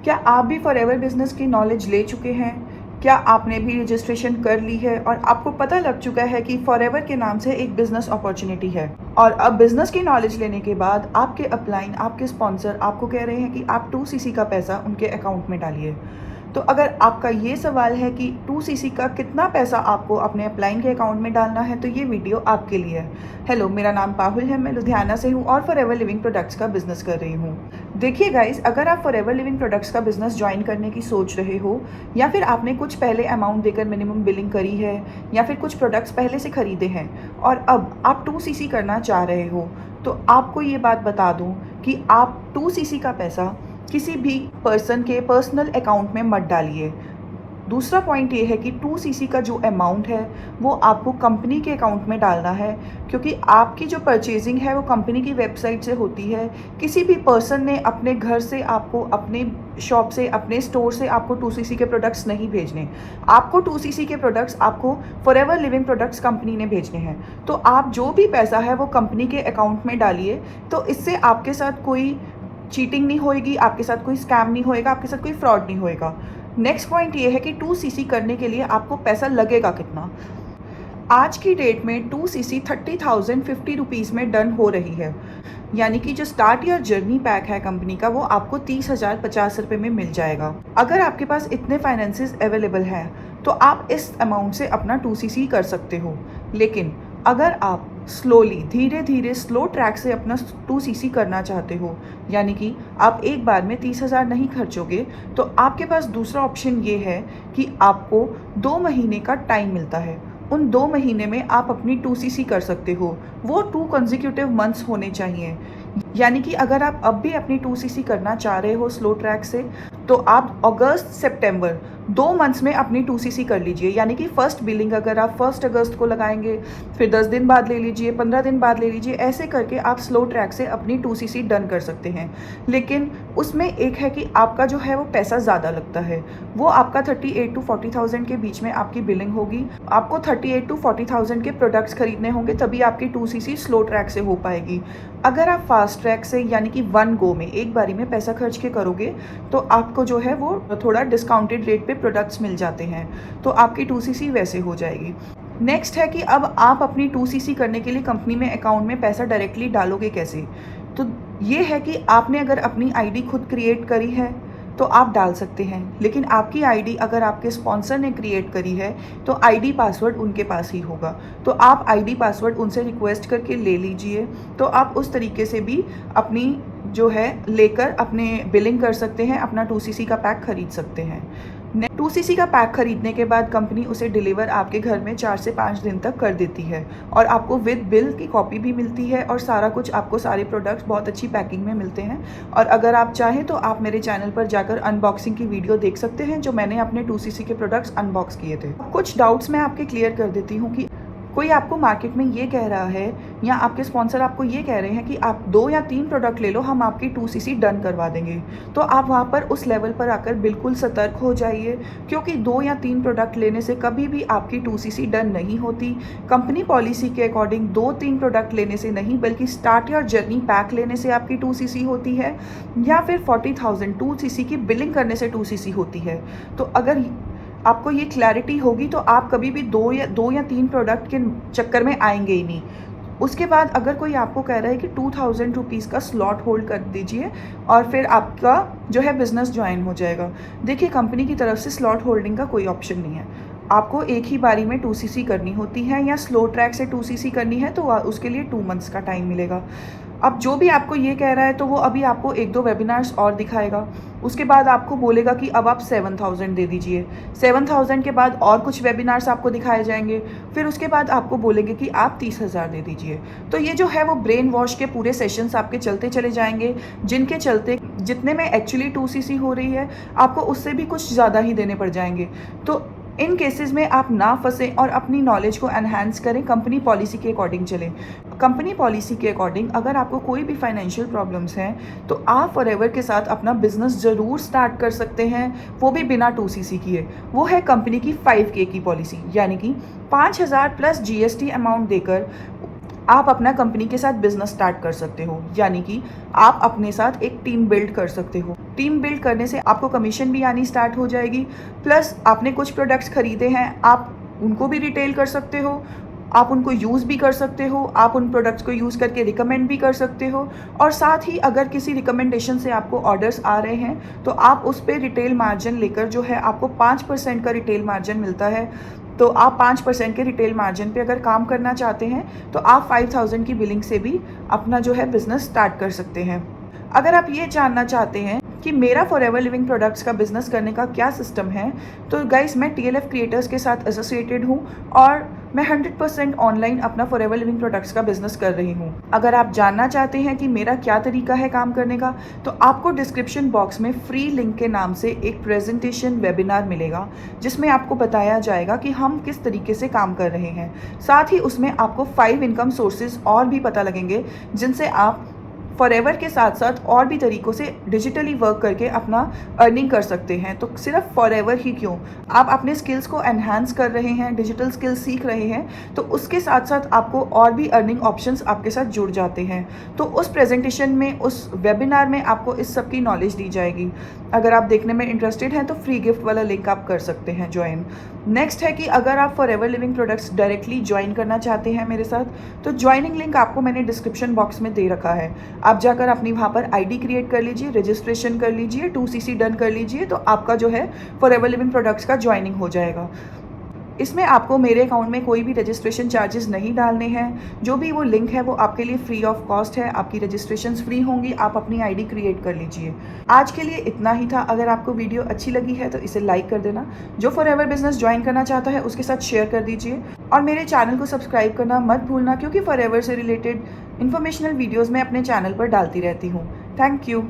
क्या आप भी फॉरएवर बिजनेस की नॉलेज ले चुके हैं? क्या आपने भी रजिस्ट्रेशन कर ली है और आपको पता लग चुका है कि फॉरएवर के नाम से एक बिजनेस अपॉर्चुनिटी है? और अब बिजनेस की नॉलेज लेने के बाद आपके अपलाइन, आपके स्पॉन्सर आपको कह रहे हैं कि आप 2cc का पैसा उनके अकाउंट में डालिए। तो अगर आपका ये सवाल है कि 2cc का कितना पैसा आपको अपने अपलाइन के अकाउंट में डालना है, तो ये वीडियो आपके लिए है। हेलो, मेरा नाम पाहुल है, मैं लुधियाना से हूँ और फॉरएवर लिविंग प्रोडक्ट्स का बिजनेस कर रही हूँ। देखिए गाइस, अगर आप फॉरएवर लिविंग प्रोडक्ट्स का बिजनेस ज्वाइन करने की सोच रहे हो या फिर आपने कुछ पहले अमाउंट देकर मिनिमम बिलिंग करी है या फिर कुछ प्रोडक्ट्स पहले से खरीदे हैं और अब आप 2cc करना चाह रहे हो, तो आपको ये बात बता दूँ कि आप 2cc का पैसा किसी भी पर्सन के पर्सनल अकाउंट में मत डालिए। दूसरा पॉइंट ये है कि 2cc का जो अमाउंट है वो आपको कंपनी के अकाउंट में डालना है, क्योंकि आपकी जो परचेजिंग है वो कंपनी की वेबसाइट से होती है। किसी भी पर्सन ने अपने घर से आपको, अपने शॉप से, अपने स्टोर से आपको 2cc के प्रोडक्ट्स नहीं भेजने। आपको 2cc के प्रोडक्ट्स आपको फॉरएवर लिविंग प्रोडक्ट्स कंपनी ने भेजने हैं। तो आप जो भी पैसा है वो कंपनी के अकाउंट में डालिए, तो इससे आपके साथ कोई चीटिंग नहीं होएगी, आपके साथ कोई स्कैम नहीं होएगा, आपके साथ कोई फ्रॉड नहीं होएगा। नेक्स्ट पॉइंट ये है कि 2cc करने के लिए आपको पैसा लगेगा कितना। आज की डेट में 2cc 30,050 रुपीज़ में डन हो रही है, यानी कि जो स्टार्ट योर जर्नी पैक है कंपनी का, वो आपको 30,050 रुपये में मिल जाएगा। अगर आपके पास इतने फाइनेंसेस अवेलेबल हैं तो आप इस अमाउंट से अपना 2cc कर सकते हो। लेकिन अगर आप स्लोली, धीरे धीरे, स्लो ट्रैक से अपना 2cc करना चाहते हो, यानी कि आप एक बार में 30,000 नहीं खर्चोगे, तो आपके पास दूसरा ऑप्शन ये है कि आपको 2 महीने का टाइम मिलता है। उन 2 महीने में आप अपनी 2cc कर सकते हो। वो 2 कंसेक्यूटिव मंथ्स होने चाहिए, यानी कि अगर आप अब भी अपनी 2cc करना चाह रहे हो स्लो ट्रैक से, तो आप अगस्त सितंबर 2 मंथ्स में अपनी 2cc कर लीजिए। यानी कि फर्स्ट बिलिंग अगर आप 1 अगस्त को लगाएंगे, फिर 10 दिन बाद ले लीजिए, 15 दिन बाद ले लीजिए, ऐसे करके आप स्लो ट्रैक से अपनी 2cc डन कर सकते हैं। लेकिन उसमें एक है कि आपका जो है वो पैसा ज़्यादा लगता है। वो आपका 38 to 40,000 के बीच में आपकी बिलिंग होगी। आपको 38 to 40,000 के प्रोडक्ट्स खरीदने होंगे, तभी आपकी 2cc स्लो ट्रैक से हो पाएगी। अगर आप फास्ट ट्रैक से, यानी कि 1 गो में, एक बारी में पैसा खर्च के करोगे, तो आपको जो है वो थोड़ा डिस्काउंटेड रेट पे प्रोडक्ट्स मिल जाते हैं, तो आपकी 2cc वैसे हो जाएगी। नेक्स्ट है कि अब आप अपनी 2cc करने के लिए कंपनी में अकाउंट में पैसा डायरेक्टली डालोगे कैसे। तो ये है कि आपने अगर अपनी आईडी खुद क्रिएट करी है तो आप डाल सकते हैं, लेकिन आपकी आईडी अगर आपके स्पॉन्सर ने क्रिएट करी है तो आईडी पासवर्ड उनके पास ही होगा। तो आप आईडी पासवर्ड उनसे रिक्वेस्ट करके ले लीजिए, तो आप उस तरीके से भी अपनी जो है लेकर अपने बिलिंग कर सकते हैं, अपना 2cc का पैक खरीद सकते हैं। 2cc का पैक खरीदने के बाद कंपनी उसे डिलीवर आपके घर में 4 से 5 दिन तक कर देती है और आपको विद बिल की कॉपी भी मिलती है और सारा कुछ आपको, सारे प्रोडक्ट्स बहुत अच्छी पैकिंग में मिलते हैं। और अगर आप चाहें तो आप मेरे चैनल पर जाकर अनबॉक्सिंग की वीडियो देख सकते हैं, जो मैंने अपने 2cc के प्रोडक्ट्स अनबॉक्स किए थे। कुछ डाउट्स मैं आपके क्लियर कर देती हूँ कि कोई आपको मार्केट में ये कह रहा है या आपके स्पॉन्सर आपको ये कह रहे हैं कि आप 2 या 3 प्रोडक्ट ले लो, हम आपकी 2cc डन करवा देंगे, तो आप वहाँ पर उस लेवल पर आकर बिल्कुल सतर्क हो जाइए, क्योंकि 2 या 3 प्रोडक्ट लेने से कभी भी आपकी 2cc डन नहीं होती। कंपनी पॉलिसी के अकॉर्डिंग 2-3 प्रोडक्ट लेने से नहीं, बल्कि स्टार्ट योर जर्नी पैक लेने से आपकी 2cc होती है, या फिर 40,000 2cc की बिलिंग करने से 2cc होती है। तो अगर आपको ये क्लैरिटी होगी तो आप कभी भी 2 या 3 प्रोडक्ट के चक्कर में आएंगे ही नहीं। उसके बाद अगर कोई आपको कह रहा है कि 2,000 रुपीज़ का स्लॉट होल्ड कर दीजिए और फिर आपका जो है बिज़नेस ज्वाइन हो जाएगा, देखिए कंपनी की तरफ से स्लॉट होल्डिंग का कोई ऑप्शन नहीं है। आपको एक ही बारी में 2cc करनी होती है, या स्लो ट्रैक से 2cc करनी है तो उसके लिए 2 मंथ्स का टाइम मिलेगा। अब जो भी आपको ये कह रहा है तो वो अभी आपको 1-2 वेबिनार्स और दिखाएगा, उसके बाद आपको बोलेगा कि अब आप 7,000 दे दीजिए। 7,000 के बाद और कुछ वेबिनार्स आपको दिखाए जाएंगे, फिर उसके बाद आपको बोलेंगे कि आप 30,000 दे दीजिए। तो ये जो है वो ब्रेन वॉश के पूरे सेशंस आपके चलते चले जाएंगे, जिनके चलते जितने में एक्चुअली 2cc हो रही है आपको उससे भी कुछ ज़्यादा ही देने पड़ जाएंगे। तो इन केसेस में आप ना फंसें और अपनी नॉलेज को एनहांस करें, कंपनी पॉलिसी के अकॉर्डिंग चलें। कंपनी पॉलिसी के अकॉर्डिंग अगर आपको कोई भी फाइनेंशियल प्रॉब्लम्स हैं तो आप फॉरएवर के साथ अपना बिजनेस ज़रूर स्टार्ट कर सकते हैं, वो भी बिना 2cc किए। वो है कंपनी की 5K की पॉलिसी, यानी कि 5,000 प्लस GST अमाउंट देकर आप अपना कंपनी के साथ बिजनेस स्टार्ट कर सकते हो, यानी कि आप अपने साथ एक टीम बिल्ड कर सकते हो। टीम बिल्ड करने से आपको कमीशन भी आनी स्टार्ट हो जाएगी। प्लस आपने कुछ प्रोडक्ट्स खरीदे हैं, आप उनको भी रिटेल कर सकते हो, आप उनको यूज़ भी कर सकते हो, आप उन प्रोडक्ट्स को यूज़ करके रिकमेंड भी कर सकते हो। और साथ ही अगर किसी रिकमेंडेशन से आपको ऑर्डर्स आ रहे हैं तो आप उस पे रिटेल मार्जिन लेकर जो है आपको 5% का रिटेल मार्जिन मिलता है। तो आप 5% के रिटेल मार्जिन पे अगर काम करना चाहते हैं तो आप 5000 की बिलिंग से भी अपना जो है बिज़नेस स्टार्ट कर सकते हैं। अगर आप ये जानना चाहते हैं कि मेरा फॉरएवर लिविंग प्रोडक्ट्स का बिज़नेस करने का क्या सिस्टम है, तो गाइस मैं TLF क्रिएटर्स के साथ एसोसिएटेड हूँ और मैं 100% ऑनलाइन अपना फॉरएवर लिविंग प्रोडक्ट्स का बिज़नेस कर रही हूँ। अगर आप जानना चाहते हैं कि मेरा क्या तरीका है काम करने का, तो आपको डिस्क्रिप्शन बॉक्स में फ्री लिंक के नाम से एक प्रेजेंटेशन वेबिनार मिलेगा, जिसमें आपको बताया जाएगा कि हम किस तरीके से काम कर रहे हैं। साथ ही उसमें आपको 5 इनकम सोर्सेज और भी पता लगेंगे, जिनसे आप फॉरएवर के साथ साथ और भी तरीक़ों से डिजिटली वर्क करके अपना अर्निंग कर सकते हैं। तो सिर्फ फॉरएवर ही क्यों, आप अपने स्किल्स को एनहांस कर रहे हैं, डिजिटल स्किल्स सीख रहे हैं, तो उसके साथ साथ आपको और भी अर्निंग ऑप्शंस आपके साथ जुड़ जाते हैं। तो उस प्रेजेंटेशन में, उस वेबिनार में आपको इस सब की नॉलेज दी जाएगी। अगर आप देखने में इंटरेस्टेड हैं तो फ्री गिफ्ट वाला लिंक आप कर सकते हैं ज्वाइन। नेक्स्ट है कि अगर आप forever living products directly join करना चाहते हैं मेरे साथ, तो ज्वाइनिंग लिंक आपको मैंने डिस्क्रिप्शन बॉक्स में दे रखा है। आप जाकर अपनी वहाँ पर आईडी क्रिएट कर लीजिए, रजिस्ट्रेशन कर लीजिए, 2CC डन कर लीजिए, तो आपका जो है फॉरएवर लिविंग प्रोडक्ट्स का ज्वाइनिंग हो जाएगा। इसमें आपको मेरे अकाउंट में कोई भी रजिस्ट्रेशन चार्जेस नहीं डालने हैं। जो भी वो लिंक है वो आपके लिए फ्री ऑफ कॉस्ट है, आपकी रजिस्ट्रेशंस फ्री होंगी, आप अपनी आईडी क्रिएट कर लीजिए। आज के लिए इतना ही था। अगर आपको वीडियो अच्छी लगी है तो इसे लाइक कर देना। जो फॉरएवर बिजनेस ज्वाइन करना चाहता है उसके साथ शेयर कर दीजिए और मेरे चैनल को सब्सक्राइब करना मत भूलना, क्योंकि फॉरएवर से रिलेटेड इन्फॉर्मेशनल वीडियोज़ मैं अपने चैनल पर डालती रहती हूँ। Thank you.